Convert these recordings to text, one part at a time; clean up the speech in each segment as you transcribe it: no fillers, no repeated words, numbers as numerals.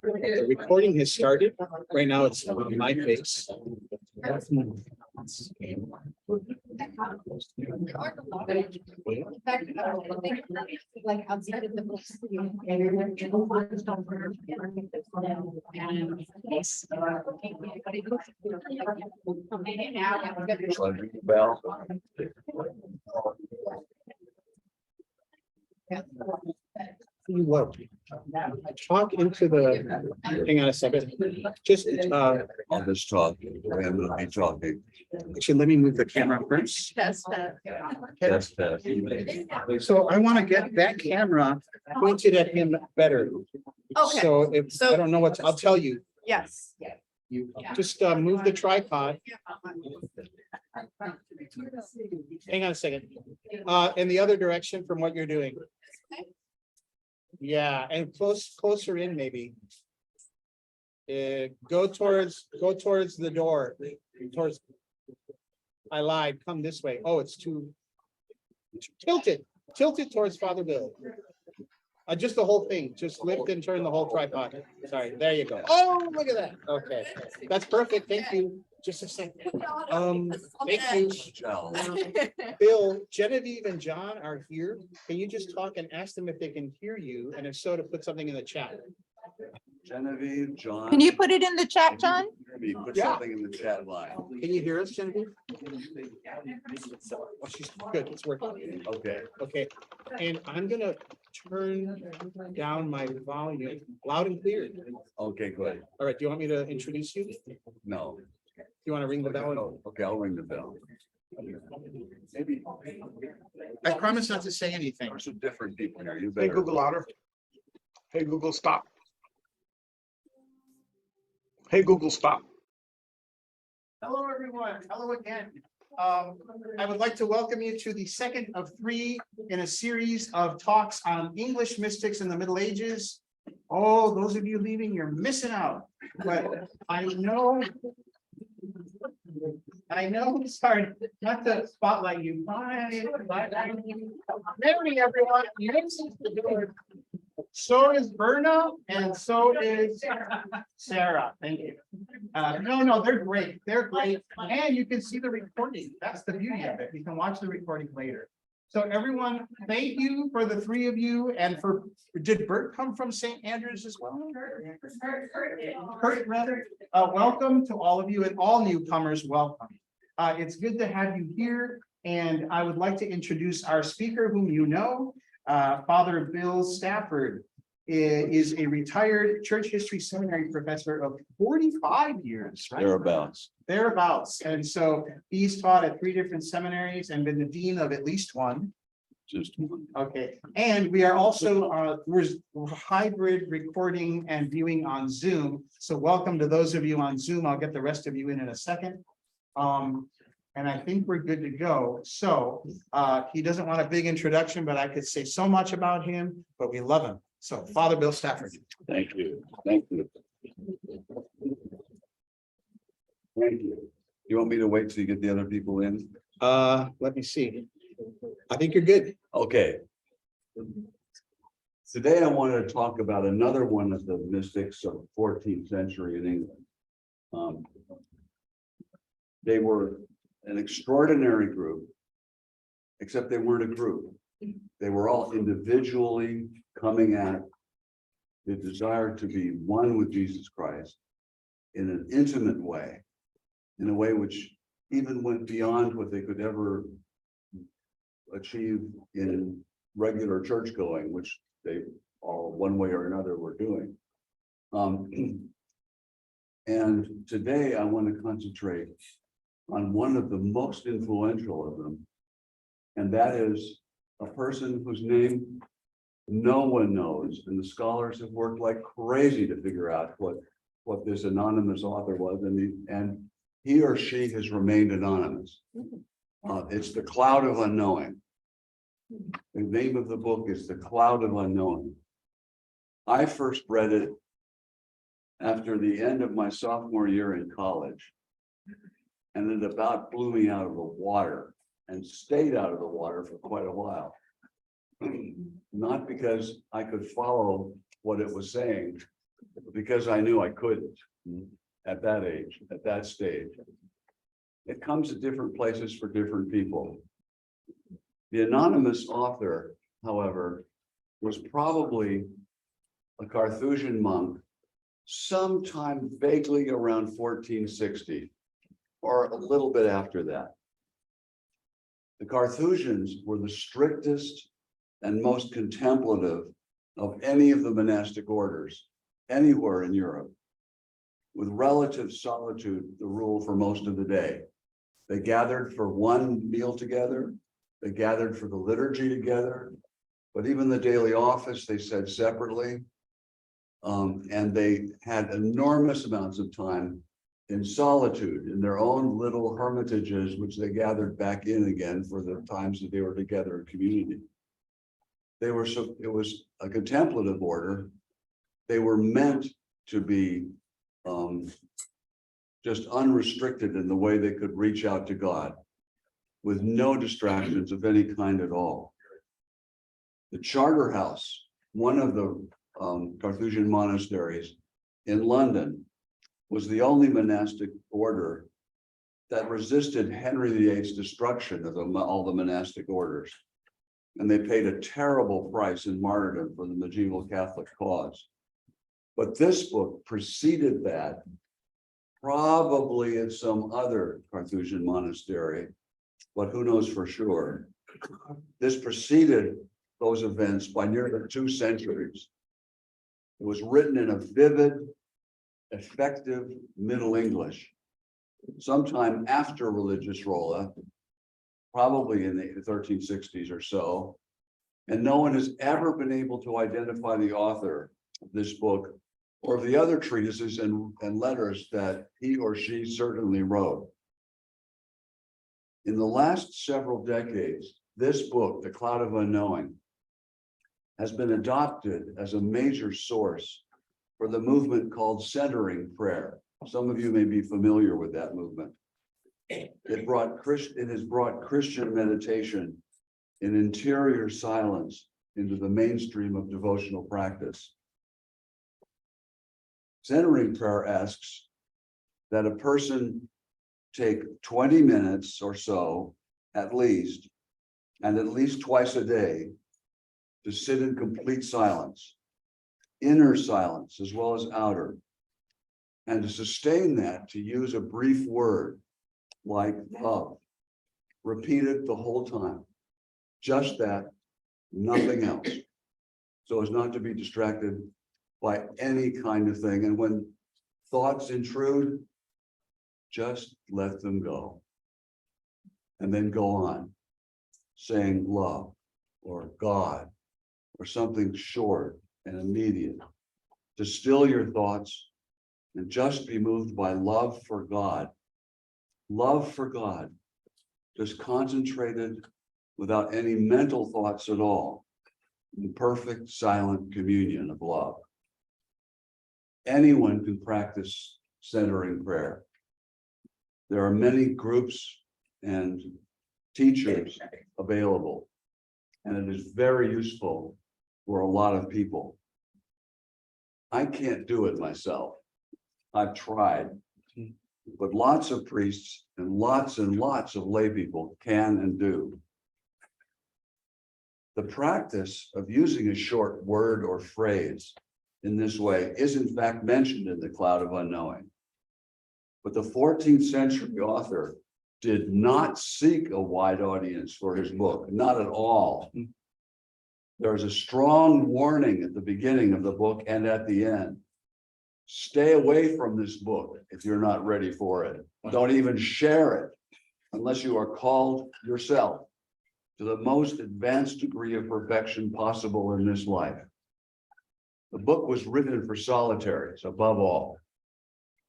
The recording has started. Right now it's on my face. Like outside of the books. Bell. You what? Talk into the, hang on a second. Just, I'll just talk. I'm gonna be talking. actually, let me move the camera first. That's Test, test. So I want to get that camera pointed at him better. Okay. So if, I don't know what, I'll tell you. Yes. You just move the tripod. Hang on a second. In the other direction from what you're doing. Yeah, and closer in maybe. Go towards the door. Towards. I lied. Come this way. Oh, it's too tilted. Tilted towards Father Bill. Just the whole thing. Just lift and turn the whole tripod. Sorry. There you go. Oh, look at that. Okay, that's perfect. Thank you. Just a second. Thank you. Bill, Genevieve and John are here. Can you just talk and ask them if they can hear you? And if so, to put something in the chat. Genevieve, John. Can you put it in the chat, John? Maybe put Yeah. something in the chat line. Can you hear us, Genevieve? Oh, she's good. It's working. Okay. Okay. And I'm gonna turn down my volume loud and clear. Okay, good. All right. Do you want me to introduce you? Do No. you want to ring the bell? Okay, I'll ring the bell. Maybe. I promise not to say anything. There's some different people here. You Hey, better. Google louder. Hey, Google, stop. Hey, Google, stop. Hello, everyone. Hello again. I would like to welcome you to the second of 3 in a series of talks on English mystics in the Middle Ages. Oh, those of you leaving, you're missing out. But I know, sorry, not to spotlight you. Bye. Mary, everyone. So is Berna and so is Sarah. Thank you. No, they're great. They're great. And you can see the recording. That's the beauty of it. You can watch the recording later. So everyone, thank you for the 3 of you. And did Bert come from St. Andrews as well? Kurt, rather. Welcome to all of you and all newcomers. Welcome. It's good to have you here. And I would like to introduce our speaker, whom you know. Father Bill Stafford is a retired church history seminary professor of 45 years, right? Thereabouts. And so he's taught at 3 different seminaries and been the dean of at least 1. Just one. Okay, and we are also we're hybrid recording and viewing on Zoom. So welcome to those of you on Zoom. I'll get the rest of you in a second. And I think we're good to go. So he doesn't want a big introduction, but I could say so much about him, but we love him. So Father Bill Stafford. Thank you. Thank you. Thank you. You want me to wait till you get the other people in? Let me see. I think you're good. Okay. Today I wanted to talk about another one of the mystics of the 14th century in England. They were an extraordinary group, except they weren't a group. They were all individually coming at the desire to be one with Jesus Christ in an intimate way, in a way which even went beyond what they could ever achieve in regular church going, which they all one way or another were doing. And today I want to concentrate on one of the most influential of them, and that is a person whose name no one knows, and the scholars have worked like crazy to figure out what this anonymous author was, and he or she has remained anonymous. It's the Cloud of Unknowing. The name of the book is The Cloud of Unknowing. I first read it after the end of my sophomore year in college, and it about blew me out of the water and stayed out of the water for quite a while. Not because I could follow what it was saying, because I knew I couldn't at that age, at that stage. It comes at different places for different people. The anonymous author, however, was probably a Carthusian monk sometime vaguely around 1460 or a little bit after that. The Carthusians were the strictest and most contemplative of any of the monastic orders anywhere in Europe, with relative solitude the rule for most of the day. They gathered for one meal together, they gathered for the liturgy together, but even the daily office they said separately. And they had enormous amounts of time in solitude in their own little hermitages, which they gathered back in again for the times that they were together in community. It was a contemplative order. They were meant to be just unrestricted in the way they could reach out to God with no distractions of any kind at all. The Charter House, one of the Carthusian monasteries in London, was the only monastic order that resisted Henry VIII's destruction of all the monastic orders. And they paid a terrible price in martyrdom for the medieval Catholic cause. But this book preceded that, probably at some other Carthusian monastery, but who knows for sure. This preceded those events by nearly 2 centuries. It was written in a vivid, effective Middle English, sometime after religious Rolle, probably in the 1360s or so. And no one has ever been able to identify the author of this book or of the other treatises and letters that he or she certainly wrote. In the last several decades, this book, The Cloud of Unknowing, has been adopted as a major source for the movement called centering prayer. Some of you may be familiar with that movement. It has brought Christian meditation in interior silence into the mainstream of devotional practice. Centering prayer asks that a person take 20 minutes or so, at least, and at least twice a day, to sit in complete silence, inner silence as well as outer, and to sustain that, to use a brief word like love, repeated the whole time, just that, nothing else, so as not to be distracted by any kind of thing. And when thoughts intrude, just let them go, and then go on saying love or God or something short and immediate to still your thoughts and just be moved by love for God. Love for God, just concentrated without any mental thoughts at all, in perfect silent communion of love. Anyone can practice centering prayer. There are many groups and teachers available, and it is very useful for a lot of people. I can't do it myself. I've tried, but lots of priests and lots of lay people can and do. The practice of using a short word or phrase in this way is in fact mentioned in the Cloud of Unknowing. But the 14th century author did not seek a wide audience for his book, not at all. There's a strong warning at the beginning of the book and at the end. Stay away from this book if you're not ready for it. Don't even share it unless you are called yourself to the most advanced degree of perfection possible in this life. The book was written for solitaries above all,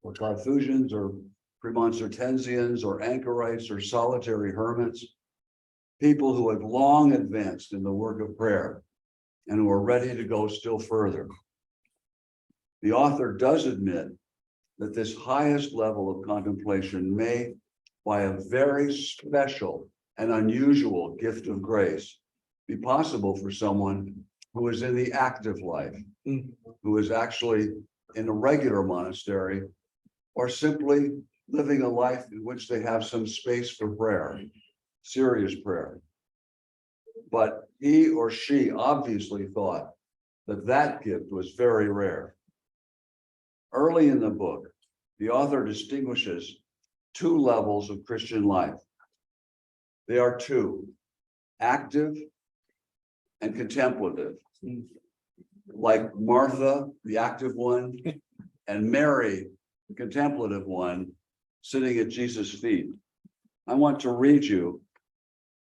for Carthusians or Premonstratensians or anchorites or solitary hermits, people who had long advanced in the work of prayer and who are ready to go still further. The author does admit that this highest level of contemplation may, by a very special and unusual gift of grace, be possible for someone who is in the active life, who is actually in a regular monastery, or simply living a life in which they have some space for prayer, serious prayer. But he or she obviously thought that that gift was very rare. Early in the book, the author distinguishes two levels of Christian life. They are two: active and contemplative. Like Martha, the active one, and Mary, the contemplative one, sitting at Jesus' feet. I want to read you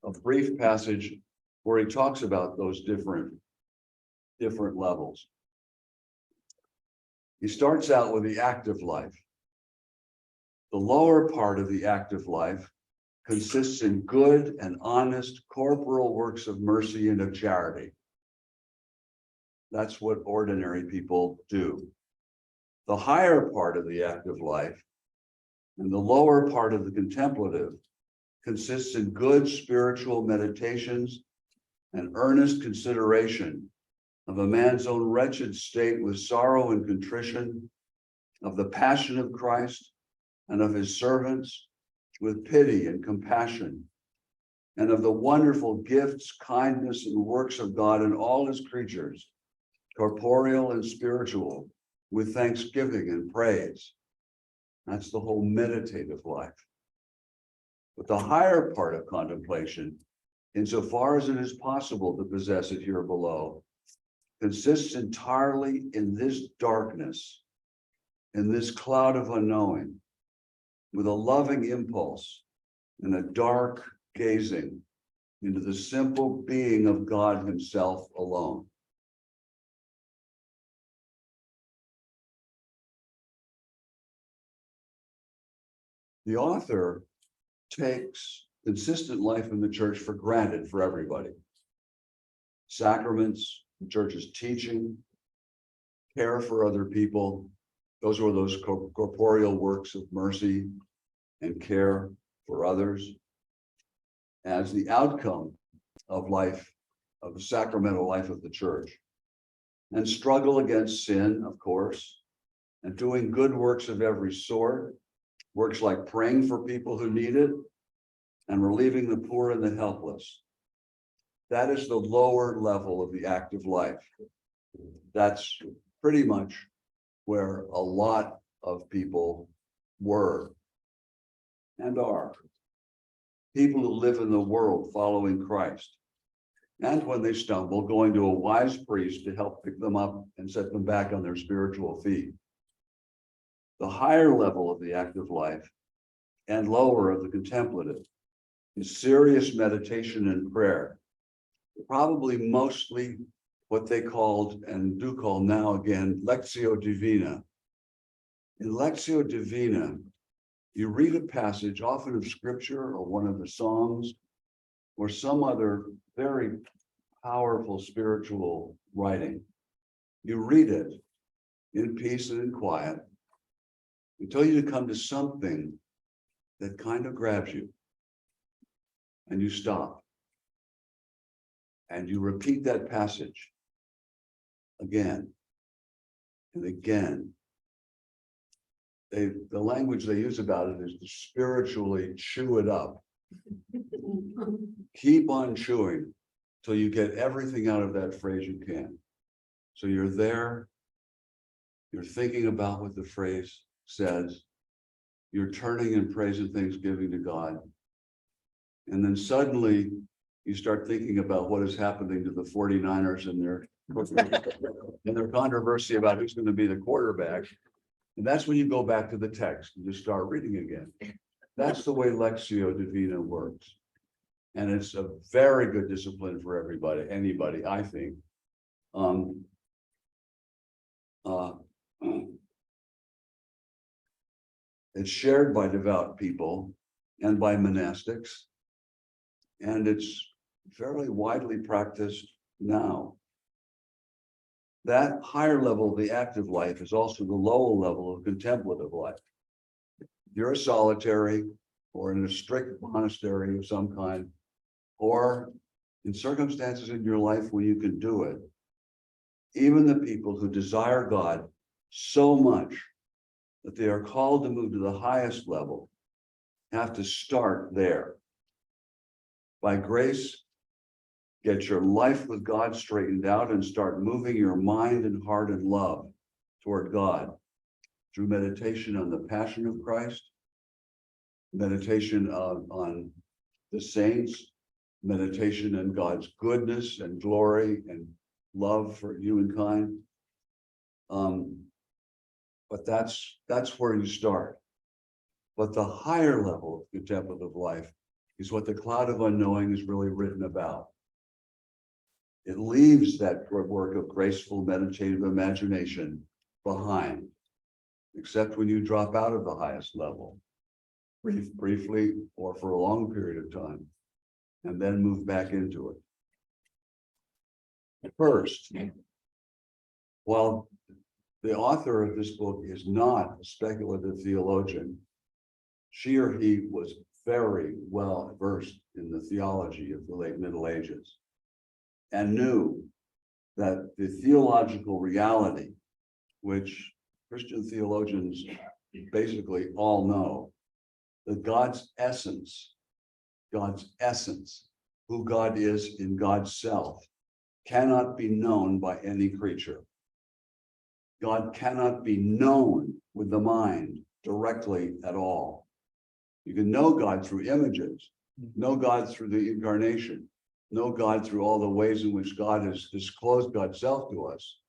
a brief passage where he talks about those different levels. He starts out with the active life. The lower part of the active life consists in good and honest corporal works of mercy and of charity. That's what ordinary people do. The higher part of the active life and the lower part of the contemplative consists in good spiritual meditations and earnest consideration of a man's own wretched state with sorrow and contrition, of the passion of Christ and of his servants with pity and compassion, and of the wonderful gifts, kindness, and works of God in all his creatures, corporeal and spiritual, with thanksgiving and praise. That's the whole meditative life. But the higher part of contemplation, insofar as it is possible to possess it here below, consists entirely in this darkness, in this cloud of unknowing, with a loving impulse and a dark gazing into the simple being of God himself alone. The author takes consistent life in the church for granted for everybody. Sacraments, the church's teaching, care for other people. Those were those corporeal works of mercy and care for others as the outcome of life, of the sacramental life of the church. And struggle against sin, of course, and doing good works of every sort, works like praying for people who need it and relieving the poor and the helpless. That is the lower level of the active life. That's pretty much where a lot of people were and are. People who live in the world following Christ. And when they stumble, going to a wise priest to help pick them up and set them back on their spiritual feet. The higher level of the active life and lower of the contemplative is serious meditation and prayer. Probably mostly what they called and do call now again, Lectio Divina. In Lectio Divina, you read a passage, often of scripture or one of the Psalms, or some other very powerful spiritual writing. You read it in peace and in quiet until you come to something that kind of grabs you. And you stop. And you repeat that passage again and again. The language they use about it is to spiritually chew it up. Keep on chewing till you get everything out of that phrase you can. So you're there, you're thinking about what the phrase says, you're turning in praise and thanksgiving to God. And then suddenly you start thinking about what is happening to the 49ers and their controversy about who's going to be the quarterback. And that's when you go back to the text and just start reading again. That's the way Lectio Divina works. And it's a very good discipline for everybody, anybody, I think. It's shared by devout people and by monastics, and it's fairly widely practiced now. That higher level of the active life is also the lower level of contemplative life. You're a solitary or in a strict monastery of some kind, or in circumstances in your life where you can do it. Even the people who desire God so much that they are called to move to the highest level, have to start there. By grace, get your life with God straightened out and start moving your mind and heart and love toward God through meditation on the passion of Christ, meditation on the saints, meditation on God's goodness and glory and love for humankind. But that's where you start. But the higher level of contemplative life is what the Cloud of Unknowing is really written about. It leaves that work of graceful meditative imagination behind, except when you drop out of the highest level, briefly or for a long period of time, and then move back into it. First, while the author of this book is not a speculative theologian, she or he was very well versed in the theology of the late Middle Ages and knew that the theological reality, which Christian theologians basically all know, that God's essence, who God is in God's self, cannot be known by any creature. God cannot be known with the mind directly at all. You can know God through images, know God through the incarnation, know God through all the ways in which God has disclosed God's self to us.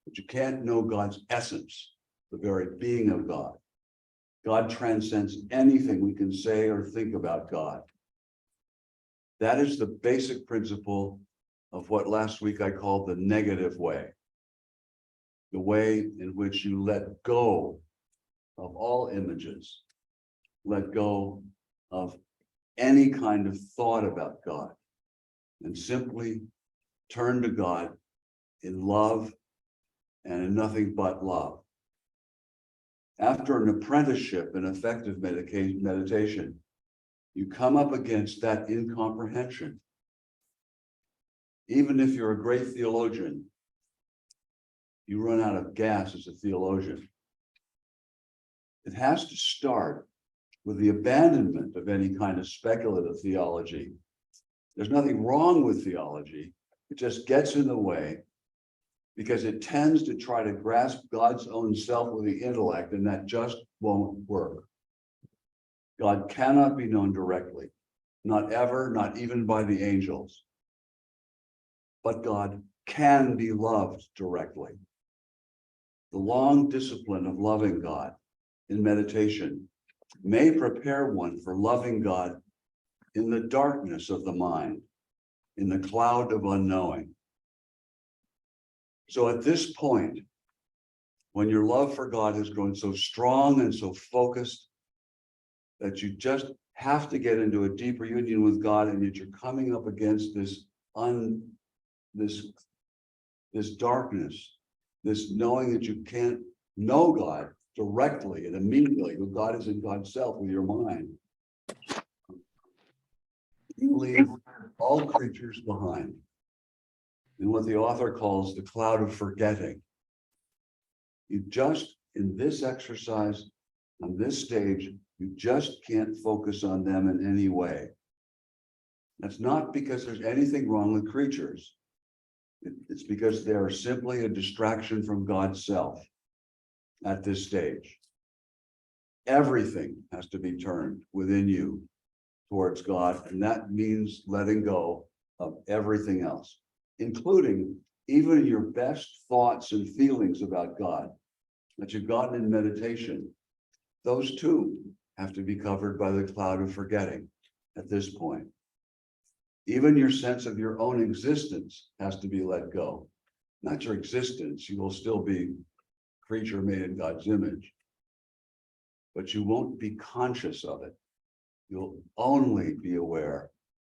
But you can't know God's essence, the very being of God. God transcends anything we can say or think about God. That is the basic principle of what last week I called the negative way. The way in which you let go of all images, let go of any kind of thought about God, and simply turn to God in love and in nothing but love. After an apprenticeship in effective meditation, you come up against that incomprehension. Even if you're a great theologian, you run out of gas as a theologian. It has to start with the abandonment of any kind of speculative theology. There's nothing wrong with theology. It just gets in the way because it tends to try to grasp God's own self with the intellect, and that just won't work. God cannot be known directly, not ever, not even by the angels. But God can be loved directly. The long discipline of loving God in meditation may prepare one for loving God in the darkness of the mind, in the cloud of unknowing. So at this point, when your love for God has grown so strong and so focused that you just have to get into a deeper union with God, and yet you're coming up against this darkness, this knowing that you can't know God directly and immediately, who God is in God's self with your mind. You leave all creatures behind in what the author calls the cloud of forgetting. You just, in this exercise, on this stage, you just can't focus on them in any way. That's not because there's anything wrong with creatures. It's because they are simply a distraction from God's self at this stage. Everything has to be turned within you towards God, and that means letting go of everything else, including even your best thoughts and feelings about God that you've gotten in meditation. Those too have to be covered by the cloud of forgetting at this point. Even your sense of your own existence has to be let go. Not your existence, you will still be a creature made in God's image, but you won't be conscious of it. You'll only be aware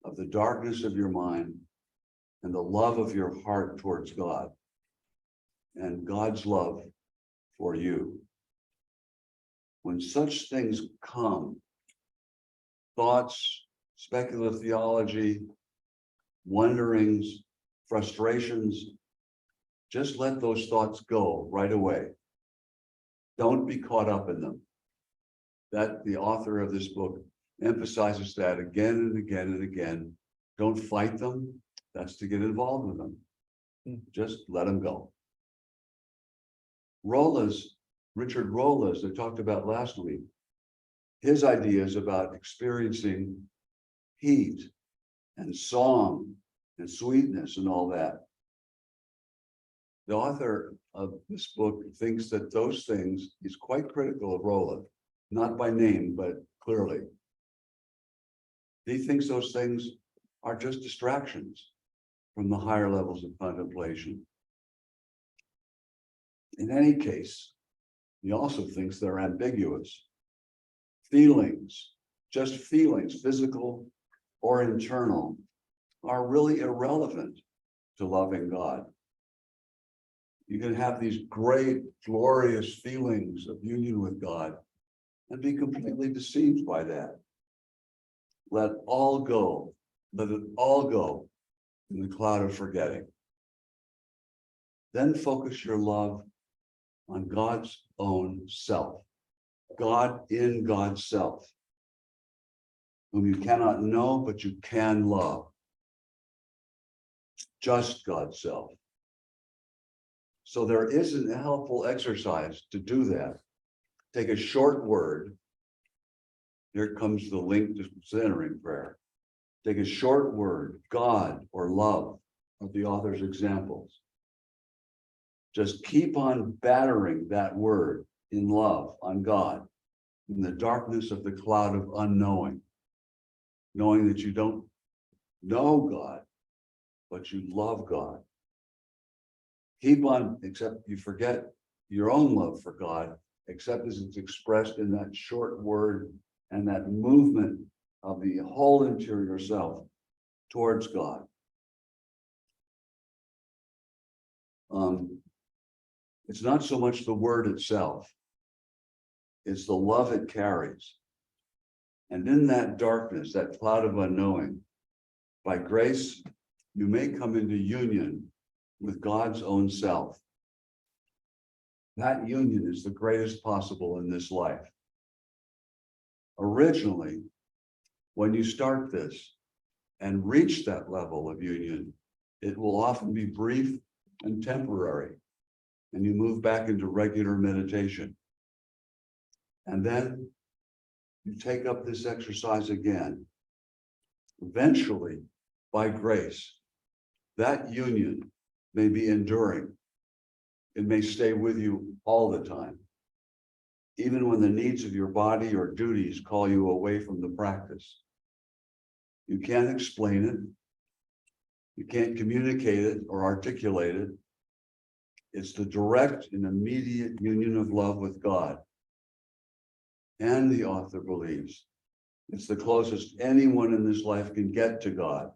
of the darkness of your mind and the love of your heart towards God and God's love for you. When such things come, thoughts, speculative theology, wonderings, frustrations, just let those thoughts go right away. Don't be caught up in them. That the author of this book emphasizes that again and again and again. Don't fight them. That's to get involved with them. Just let them go. Richard Rolle, as I talked about last week, his ideas about experiencing heat and song and sweetness and all that. The author of this book thinks that those things, he's quite critical of Rolle, not by name, but clearly. He thinks those things are just distractions from the higher levels of contemplation. In any case, he also thinks they're ambiguous. Feelings, just feelings, physical or internal, are really irrelevant to loving God. You can have these great, glorious feelings of union with God and be completely deceived by that. Let all go. Let it all go in the cloud of forgetting. Then focus your love on God's own self. God in God's self, whom you cannot know, but you can love. Just God's self. So there is a helpful exercise to do that. Take a short word. Here comes the link to centering prayer. Take a short word, God or love, of the author's examples. Just keep on battering that word in love on God in the darkness of the cloud of unknowing, knowing that you don't know God, but you love God. Keep on, except you forget your own love for God, except as it's expressed in that short word and that movement of the whole interior self towards God. It's not so much the word itself, it's the love it carries. And in that darkness, that cloud of unknowing, by grace, you may come into union with God's own self. That union is the greatest possible in this life. Originally, when you start this and reach that level of union, it will often be brief and temporary, and you move back into regular meditation. And then you take up this exercise again. Eventually, by grace, that union may be enduring. It may stay with you all the time, even when the needs of your body or duties call you away from the practice. You can't explain it. You can't communicate it or articulate it. It's the direct and immediate union of love with God. And the author believes it's the closest anyone in this life can get to God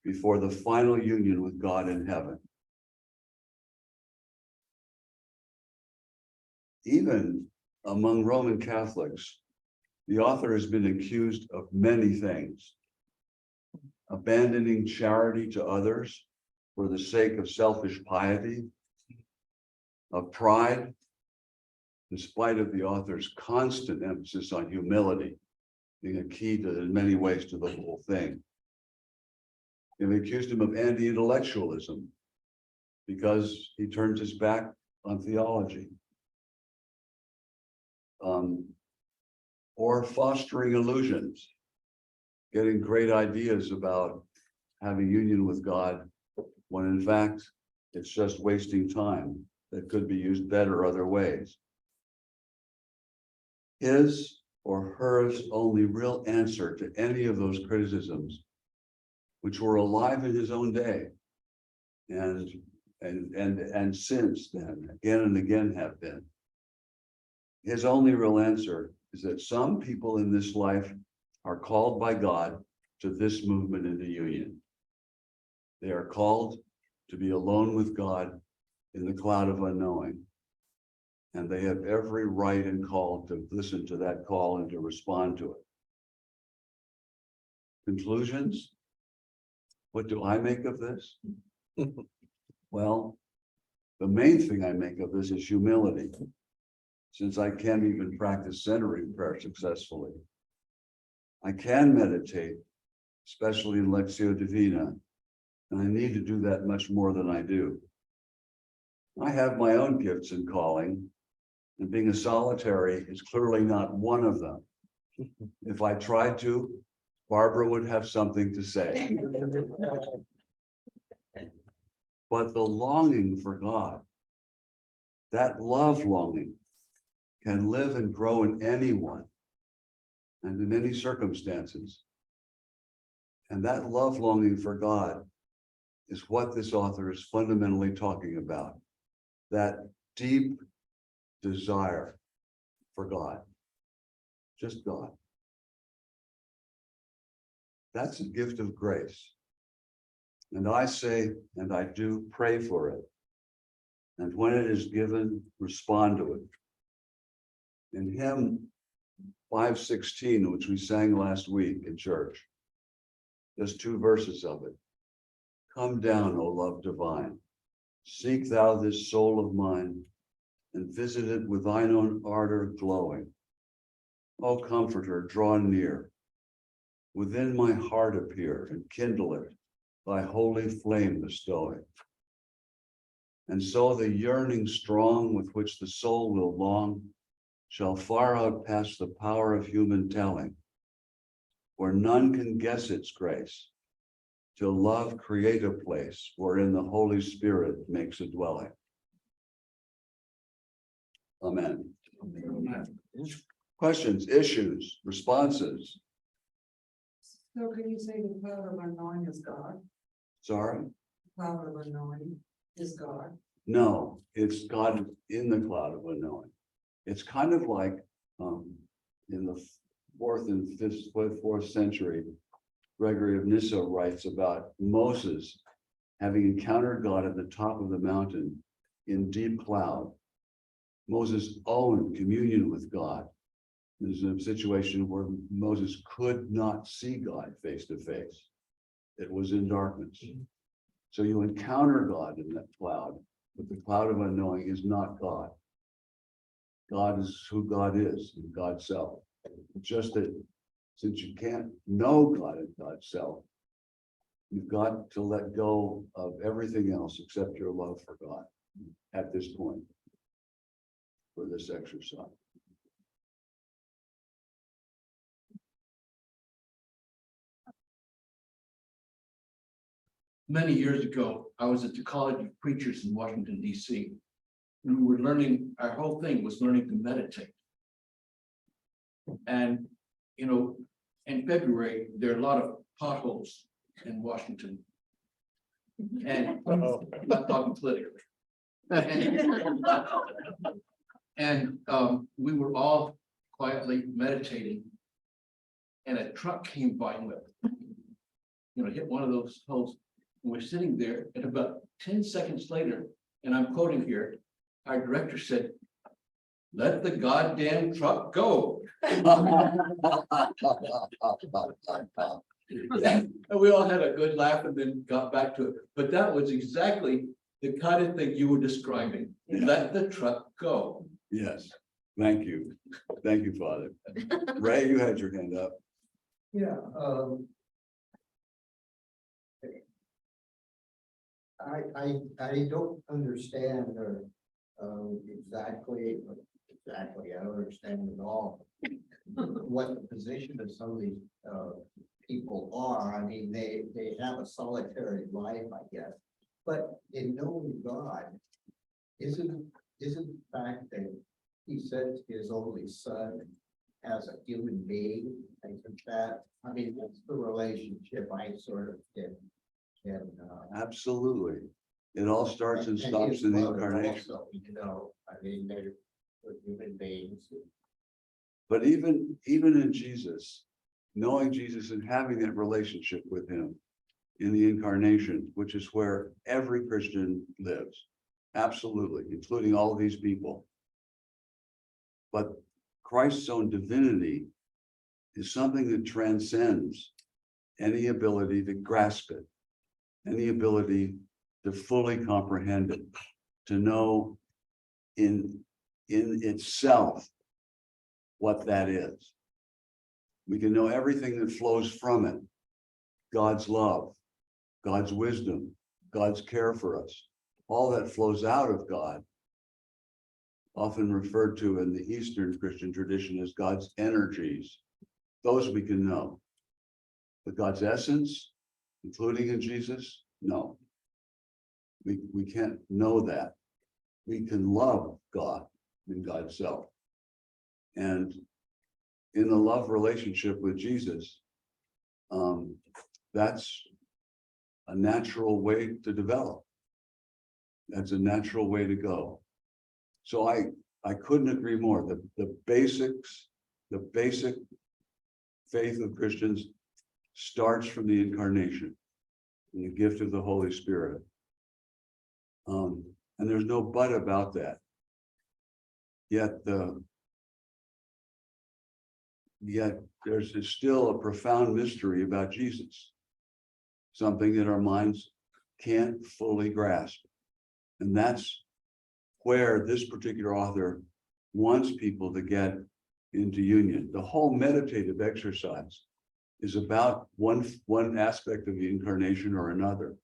before the final union with God in heaven. Even among Roman Catholics, the author has been accused of many things. Abandoning charity to others for the sake of selfish piety, of pride, in spite of the author's constant emphasis on humility being a key to, in many ways, to the whole thing. They've accused him of anti-intellectualism because he turns his back on theology. Or fostering illusions, getting great ideas about having union with God, when in fact, it's just wasting time that could be used better other ways. His or hers only real answer to any of those criticisms, which were alive in his own day, and since then, again and again have been. His only real answer is that some people in this life are called by God to this movement into union. They are called to be alone with God in the cloud of unknowing. And they have every right and call to listen to that call and to respond to it. Conclusions? What do I make of this? Well, the main thing I make of this is humility. since I can't even practice centering prayer successfully. I can meditate, especially in Lectio Divina, and I need to do that much more than I do. I have my own gifts and calling, and being a solitary is clearly not one of them. If I tried to, Barbara would have something to say. But the longing for God, that love longing, can live and grow in anyone and in any circumstances. And that love longing for God is what this author is fundamentally talking about. That deep desire for God, just God. That's a gift of grace. And I say, and I do pray for it. And when it is given, respond to it. In hymn 516, which we sang last week in church, just 2 verses of it. Come down, O love divine. Seek thou this soul of mine, and visit it with thine own ardor glowing. O Comforter, draw near. Within my heart appear, and kindle it, thy holy flame bestowing. And so the yearning strong with which the soul will long shall far outpass the power of human telling, where none can guess its grace, till love create a place wherein the Holy Spirit makes a dwelling. Amen. Questions, issues, responses? So can you say the cloud of unknowing is God? Sorry? Cloud of unknowing is God. No, it's God in the cloud of unknowing. It's kind of like in the 4th and 4th century, Gregory of Nyssa writes about Moses having encountered God at the top of the mountain in deep cloud. Moses' own communion with God is a situation where Moses could not see God face to face. It was in darkness. So you encounter God in that cloud, but the cloud of unknowing is not God. God is who God is, and God's self. Just that since you can't know God and God's self, you've got to let go of everything else except your love for God at this point for this exercise. Many years ago, I was at the College of Preachers in Washington, D.C. And we were learning, our whole thing was learning to meditate. And, you know, in February, there are a lot of potholes in Washington. And I'm not talking politically. And we were all quietly meditating. And a truck came by and went, you know, hit one of those holes. And we're sitting there, and about 10 seconds later, and I'm quoting here, our director said, "Let the goddamn truck go." And we all had a good laugh and then got back to it. But that was exactly the kind of thing you were describing. Let the truck go. Yes, thank you. Thank you, Father. Ray, you had your hand up. Yeah, I don't understand exactly, I don't understand at all what the position of some of these people are. I mean, they have a solitary life, I guess. But in knowing God, isn't the fact that he sent his only son as a human being, I think that, I mean, that's the relationship I sort of can Absolutely. It all starts and his stops in the mother incarnation. also, you know, I mean, they're human beings. But even in Jesus, knowing Jesus and having that relationship with him in the incarnation, which is where every Christian lives, absolutely, including all of these people. But Christ's own divinity is something that transcends any ability to grasp it, any ability to fully comprehend it, to know in in itself what that is. We can know everything that flows from it. God's love, God's wisdom, God's care for us. All that flows out of God, often referred to in the Eastern Christian tradition as God's energies. Those we can know. But God's essence, including in Jesus, no. We can't know that. We can love God in God's self. And in a love relationship with Jesus, that's a natural way to develop. That's a natural way to go. So I couldn't agree more. The basic faith of Christians starts from the incarnation and the gift of the Holy Spirit. And there's no but about that. Yet there's still a profound mystery about Jesus, something that our minds can't fully grasp. And that's where this particular author wants people to get into union. The whole meditative exercise is about one aspect of the incarnation or another,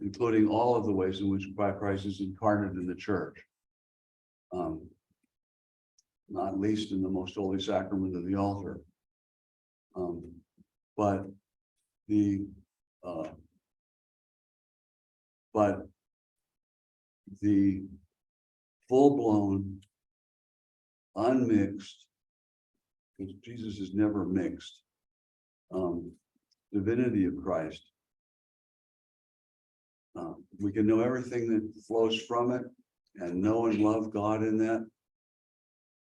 including all of the ways in which Christ is incarnate in the church. Not least in the most holy sacrament of the altar. But the full-blown, unmixed, because Jesus is never mixed, divinity of Christ. We can know everything that flows from it and know and love God in that.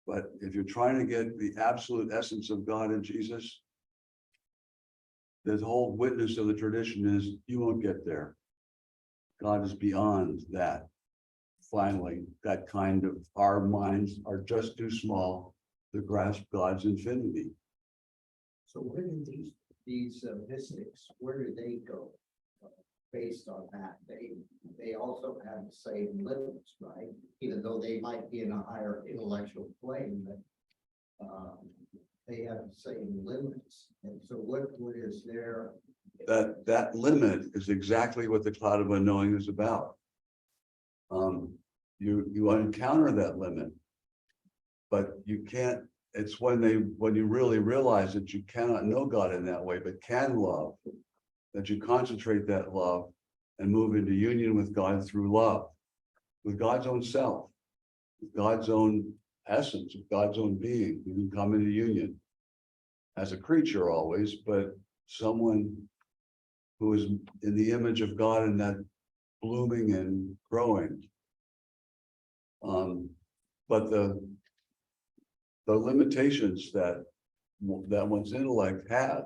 But if you're trying to get the absolute essence of God in Jesus, the whole witness of the tradition is you won't get there. God is beyond that. Finally, that kind of, our minds are just too small to grasp God's infinity. So where do these mystics, where do they go based on that? They also have the same limits, right? Even though they might be in a higher intellectual plane, but they have the same limits. And so what is their? That limit is exactly what the Cloud of Unknowing is about. You encounter that limit, but you can't. It's when you really realize that you cannot know God in that way, but can love, that you concentrate that love and move into union with God through love, with God's own self, with God's own essence, with God's own being. You can come into union as a creature always, but someone who is in the image of God and that blooming and growing. But the limitations that one's intellect has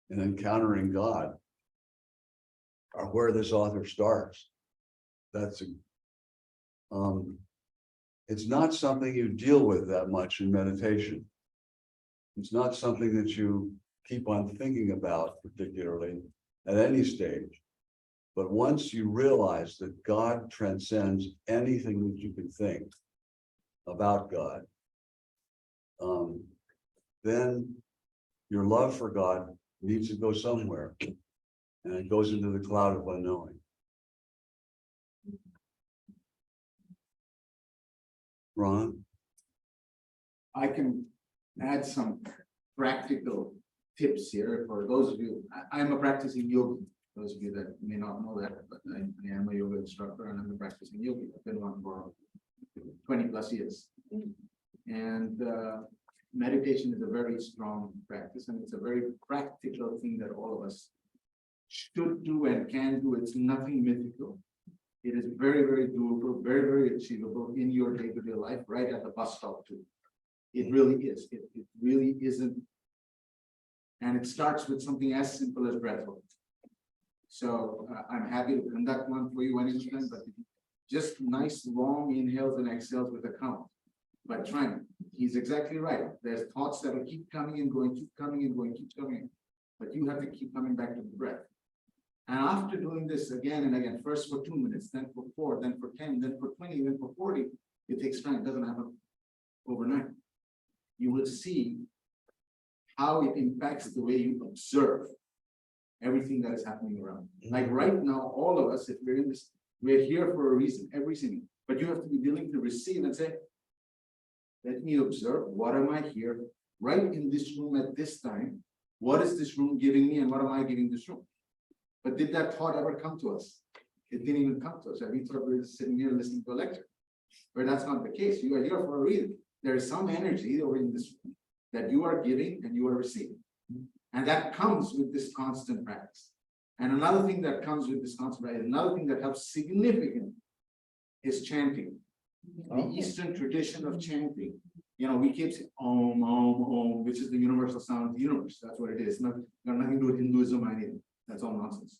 in encountering God are where this author starts. That's it's not something you deal with that much in meditation. It's not something that you keep on thinking about particularly at any stage. But once you realize that God transcends anything that you can think about God, then your love for God needs to go somewhere. And it goes into the cloud of unknowing. Ron? I can add some practical tips here for those of you. I'm a practicing yogi. Those of you that may not know that, but I am a yoga instructor and I'm a practicing yogi. I've been one for 20 plus years. And meditation is a very strong practice, and it's a very practical thing that all of us should do and can do. It's nothing mythical. It is very, very doable, very, very achievable in your day-to-day life, right at the bus stop too. It really is. It really isn't. And it starts with something as simple as breath work. So I'm happy to conduct one for you anytime, but just nice long inhales and exhales with a count. But trying, he's exactly right. There's thoughts that will keep coming and going, keep coming and going, keep coming in. But you have to keep coming back to the breath. And after doing this again and again, first for 2 minutes, then for 4, then for 10, then for 20, then for 40, It takes time, it doesn't happen overnight. You will see how it impacts the way you observe everything that is happening around. Like right now, all of us, if we're in this, we're here for a reason, every single, but you have to be willing to receive and say, let me observe, what am I here, right in this room at this time? What is this room giving me and what am I giving this room? But did that thought ever come to us? It didn't even come to us. We thought we were sitting here listening to a lecture. But that's not the case. You are here for a reason. There is some energy over in this room that you are giving and you are receiving. And that comes with this constant practice. And another thing that comes with this constant practice, another thing that helps significantly is chanting. The Eastern tradition of chanting. You know, we keep saying om, om, om, which is the universal sound of the universe. That's what it is. Not got nothing to do with Hinduism or anything. That's all nonsense.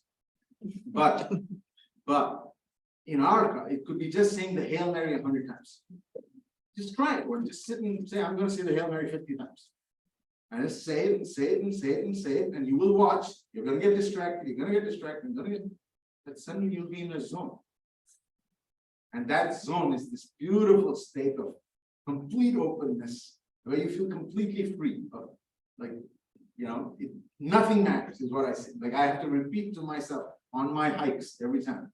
But in our, it could be just saying the Hail Mary 100 times. Just try it, or just sit and say, I'm going to say the Hail Mary 50 times. And just say it and say it and say it and say it, and you will watch. You're going to get distracted. You're going to get distracted. You're going to get, but suddenly you'll be in a zone. And that zone is this beautiful state of complete openness, where you feel completely free of, like, you know, nothing matters is what I say. Like I have to repeat to myself on my hikes every time.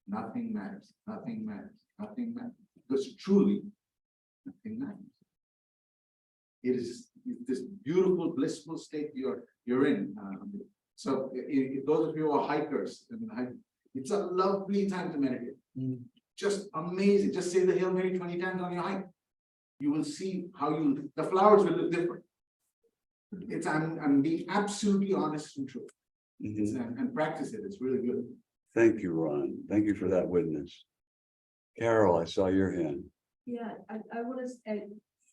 Nothing matters, nothing matters, nothing matters. Because truly, nothing matters. It is this beautiful, blissful state you're in. So if those of you who are hikers, it's a lovely time to meditate. Just amazing. Just say the Hail Mary 20 times on your hike. You will see how the flowers will look different. I'm being absolutely honest and true. And practice it. It's really good. Thank you, Ron. Thank you for that witness. Carol, I saw your hand. Yeah, I want to say,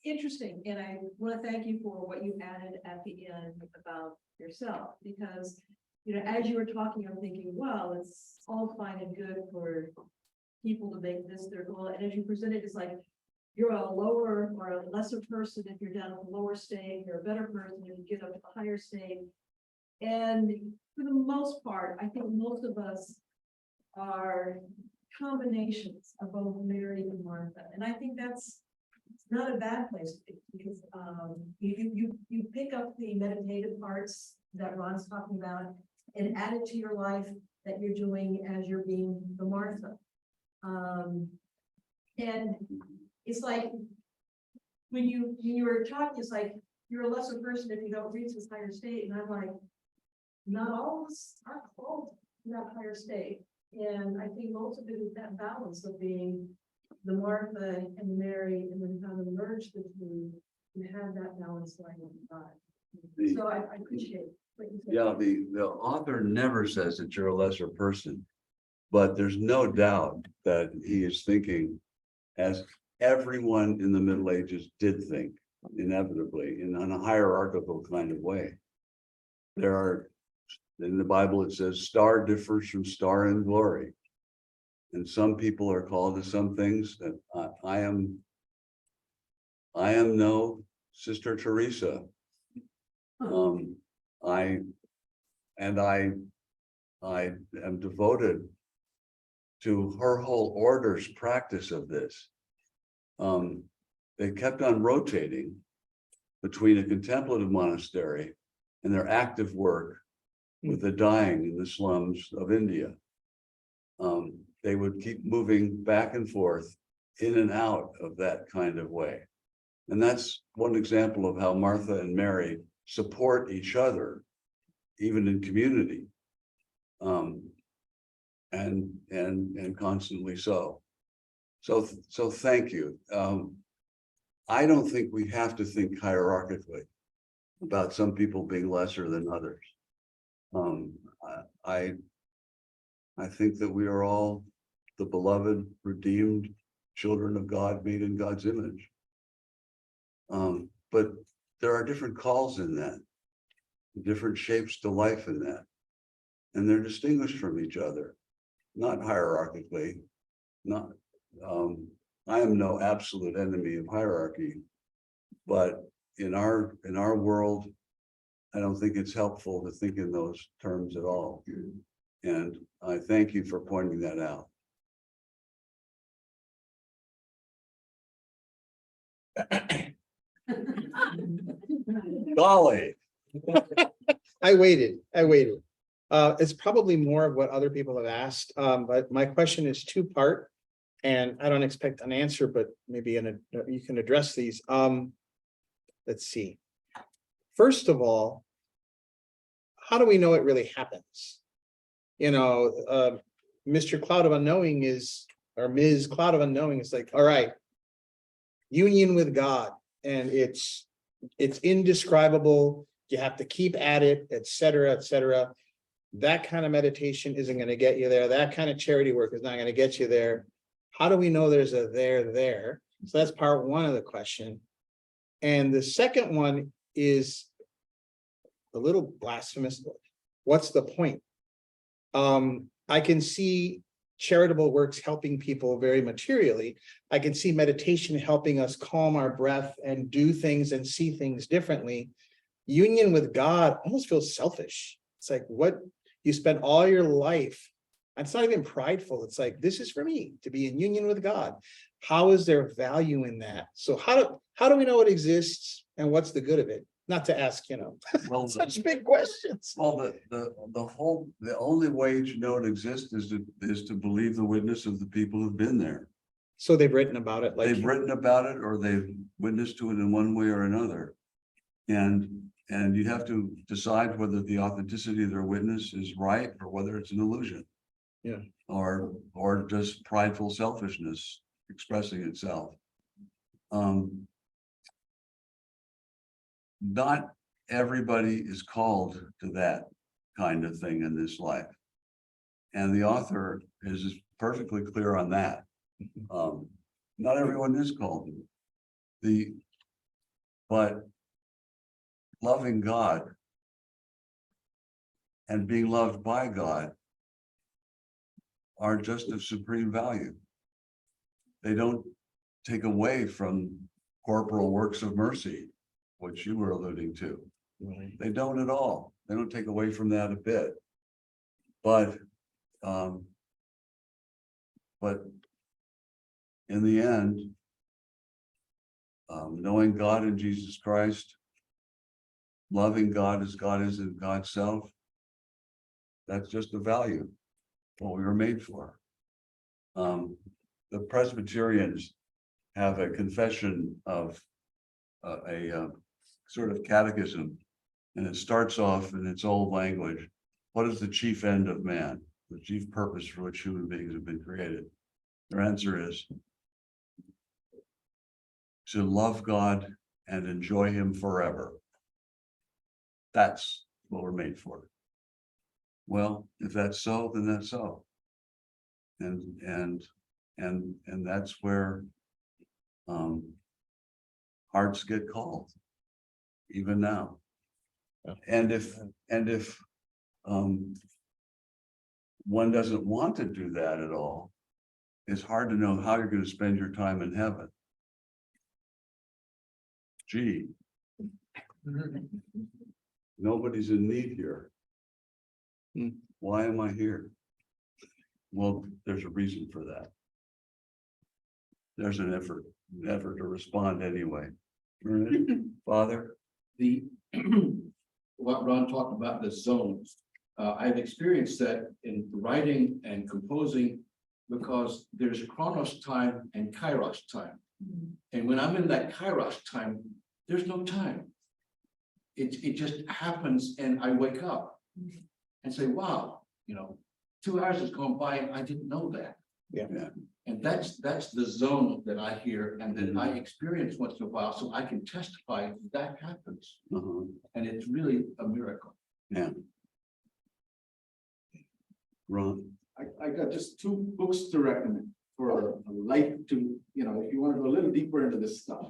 interesting, and I want to thank you for what you added at the end about yourself, because, you know, as you were talking, I'm thinking, well, it's all fine and good for people to make this their goal, and as you presented, it's like, you're a lower or a lesser person if you're down at the lower state, you're a better person if you get up to the higher state. And for the most part, I think most of us are combinations of both Mary and Martha. And I think that's not a bad place to be, because you pick up the meditative parts that Ron's talking about and add it to your life that you're doing as you're being the Martha. And it's like when you were talking, it's like you're a lesser person if you don't reach this higher state. And I'm like, not all of us are called to that higher state. And I think most of it is that balance of being the Martha and the Mary, and then how to merge the two and have that balance line on the side. So I appreciate what you said. Yeah, the author never says that you're a lesser person, but there's no doubt that he is thinking as everyone in the Middle Ages did think, inevitably, in a hierarchical kind of way. There are, in the Bible, it says, star differs from star in glory. And some people are called to some things that I am no Sister Teresa. I am devoted to her whole order's practice of this. They kept on rotating between a contemplative monastery and their active work with the dying in the slums of India. They would keep moving back and forth in and out of that kind of way. And that's one example of how Martha and Mary support each other, even in community, and constantly so. So thank you. I don't think we have to think hierarchically about some people being lesser than others. I think that we are all the beloved, redeemed children of God, made in God's image. But there are different calls in that, different shapes to life in that, and they're distinguished from each other, not hierarchically. Not, I am no absolute enemy of hierarchy, but in our world, I don't think it's helpful to think in those terms at all. And I thank you for pointing that out. Golly. I waited. It's probably more of what other people have asked, but my question is two-part. And I don't expect an answer, but maybe you can address these. Let's see. First of all, how do we know it really happens? Mr. Cloud of Unknowing or Ms. Cloud of Unknowing is like, all right, union with God, and it's indescribable. You have to keep at it, et cetera, et cetera. That kind of meditation isn't going to get you there. That kind of charity work is not going to get you there. How do we know there's a there? So that's part one of the question. And the second one is a little blasphemous. What's the point? I can see charitable works helping people very materially. I can see meditation helping us calm our breath and do things and see things differently. Union with God almost feels selfish. It's like what you spend all your life. It's not even prideful. It's like, this is for me to be in union with God. How is there value in that? So how do we know it exists and what's the good of it? Not to ask, Well, such big questions. well, the only way to know it exists is to believe the witness of the people who've been there. So they've written about it, like They've written about it, or they've witnessed to it in one way or another. And you have to decide whether the authenticity of their witness is right or whether it's an illusion. Yeah. Or just prideful selfishness expressing itself. Not everybody is called to that kind of thing in this life. And the author is perfectly clear on that. Not everyone is called to it. But loving God and being loved by God are just of supreme value. They don't take away from corporal works of mercy, which you were alluding to. They don't at all. They don't take away from that a bit. But in the end, knowing God in Jesus Christ, loving God as God is in God's self, that's just a value, what we were made for. The Presbyterians have a confession of a sort of catechism, and it starts off in its old language. What is the chief end of man? The chief purpose for which human beings have been created? Their answer is to love God and enjoy him forever. That's what we're made for. Well, if that's so, then that's so. And that's where hearts get called, even now. And if one doesn't want to do that at all, it's hard to know how you're going to spend your time in heaven. Gee, nobody's in need here. Why am I here? Well, there's a reason for that. There's an effort to respond anyway. Father? What Ron talked about, the zones. I've experienced that in writing and composing, because there's chronos time and kairos time. And when I'm in that kairos time, there's no time. It just happens, and I wake up and say, wow, 2 hours has gone by and I didn't know that. Yeah. And that's the zone that I hear and that I experience once in a while, so I can testify that happens. And it's really a miracle. Yeah. Ron? I got just 2 books to recommend for a light to, if you want to go a little deeper into this stuff.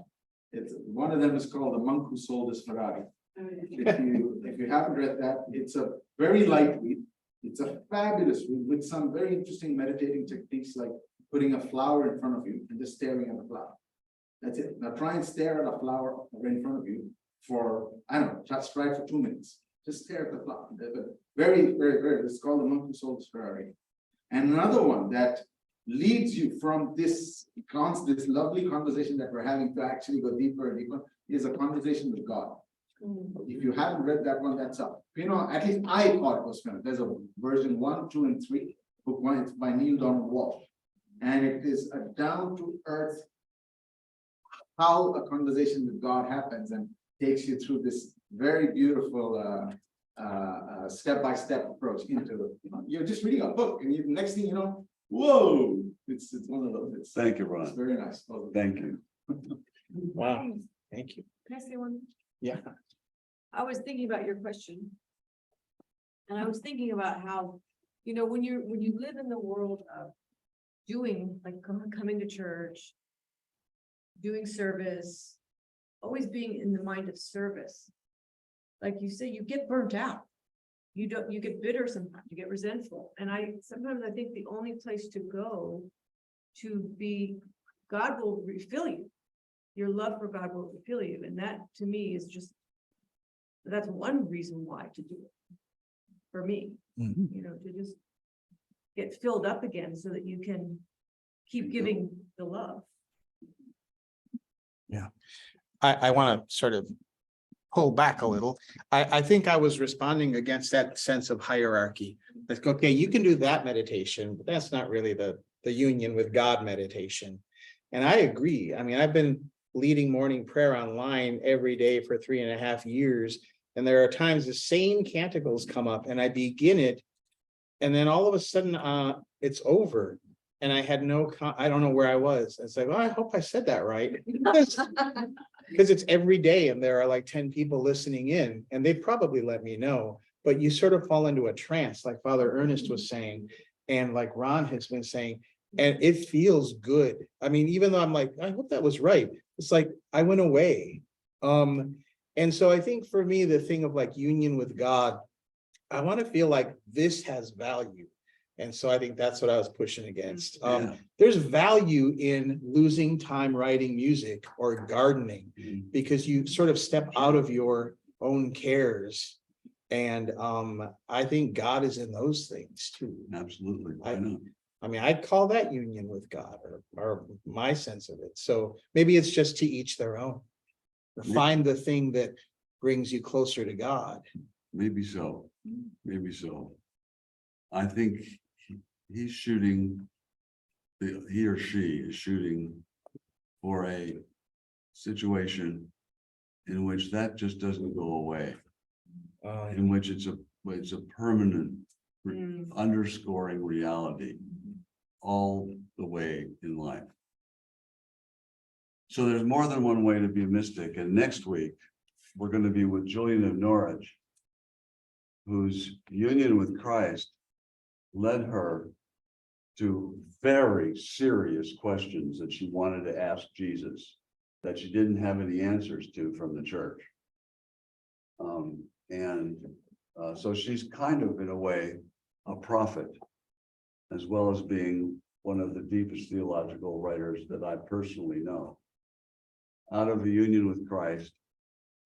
One of them is called The Monk Who Sold His Ferrari. If you haven't read that, it's a very light read. It's a fabulous read with some very interesting meditating techniques, like putting a flower in front of you and just staring at the flower. That's it. Now try and stare at a flower right in front of you for, I don't know, just try for 2 minutes. Just stare at the flower. Very, very, very, it's called The Monk Who Sold His Ferrari. And another one that leads you from this lovely conversation that we're having to actually go deeper and deeper is a conversation with God. If you haven't read that one, that's up. You know, at least I thought it was finished. There's a version 1, 2, and 3. Book 1 is by Neil Donald Walsh. And it is a down to earth how a conversation with God happens and takes you through this very beautiful step-by-step approach into, you know, you're just reading a book and you, next thing you know, whoa, it's one of those. Thank you, It's Ron. very nice. Thank you. Wow, thank you. Can I say one? Yeah. I was thinking about your question. And I was thinking about how, you know, when you live in the world of doing, like coming to church, doing service, always being in the mind of service. Like you say, you get burnt out. You get bitter sometimes, you get resentful. And sometimes I think the only place to go to be, God will refill you. Your love for God will refill you. And that to me is just, that's one reason why to do it. For me, you know, to just get filled up again so that you can keep giving the love. I want to sort of pull back a little. I think I was responding against that sense of hierarchy. Like, okay, you can do that meditation, but that's not really the union with God meditation. And I agree. I mean, I've been leading morning prayer online every day for 3.5 years. And there are times the same canticles come up and I begin it. And then all of a sudden, it's over. And I had I don't know where I was. It's like, oh, I hope I said that right. Because it's every day and there are like 10 people listening in and they probably let me know, but you sort of fall into a trance, like Father Ernest was saying, and like Ron has been saying, and it feels good. I mean, even though I'm like, I hope that was right. It's like, I went away. And so I think for me, the thing of like union with God, I want to feel like this has value. And so I think that's what I was pushing against. Yeah. There's value in losing time writing music or gardening because you sort of step out of your own cares. And I think God is in those things too. Absolutely. I know. I mean, I'd call that union with God or my sense of it. So maybe it's just to each their own. Find the thing that brings you closer to God. Maybe so. Maybe so. I think he's shooting, he or she is shooting for a situation in which that just doesn't go away, in which it's a permanent underscoring reality all the way in life. So there's more than one way to be a mystic. And next week, we're going to be with Julian of Norwich, whose union with Christ led her to very serious questions that she wanted to ask Jesus, that she didn't have any answers to from the church. So she's kind of, in a way, a prophet, as well as being one of the deepest theological writers that I personally know. Out of a union with Christ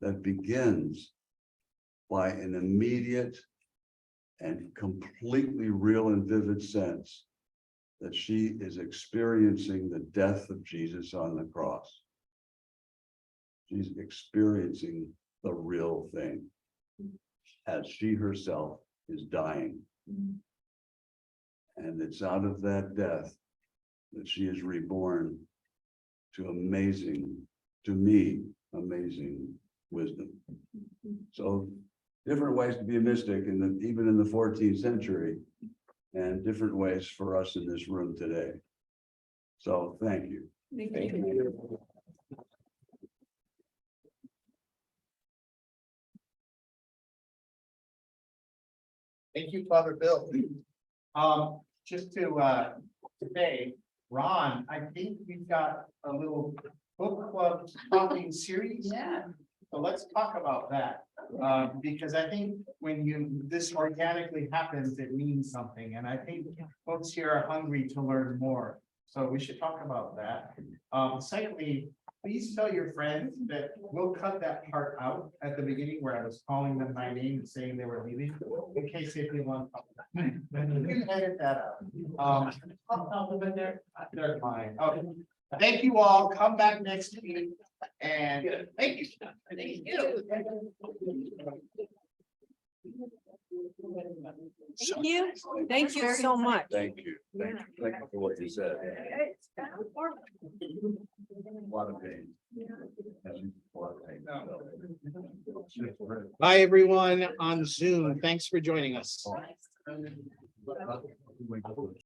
that begins by an immediate and completely real and vivid sense that she is experiencing the death of Jesus on the cross. She's experiencing the real thing as she herself is dying. And it's out of that death that she is reborn to amazing, to me, amazing wisdom. So different ways to be a mystic, even in the 14th century, and different ways for us in this room today. So thank you. Thank you. Thank you, Father Bill. Just to today, Ron, I think we've got a little book club talking series. Yeah. So let's talk about that. Because I think when this organically happens, it means something. And I think folks here are hungry to learn more. So we should talk about that. Secondly, please tell your friends that we'll cut that part out at the beginning where I was calling them by name and saying they were leaving, in case they feel uncomfortable. You can edit that out. They're fine. Okay. Thank you all. Come back next week and thank you. Thank you. Thank you. Thank you so much. Thank you. Thank you for what you said. A lot of pain. A lot of pain. Bye, everyone on Zoom. Thanks for joining us.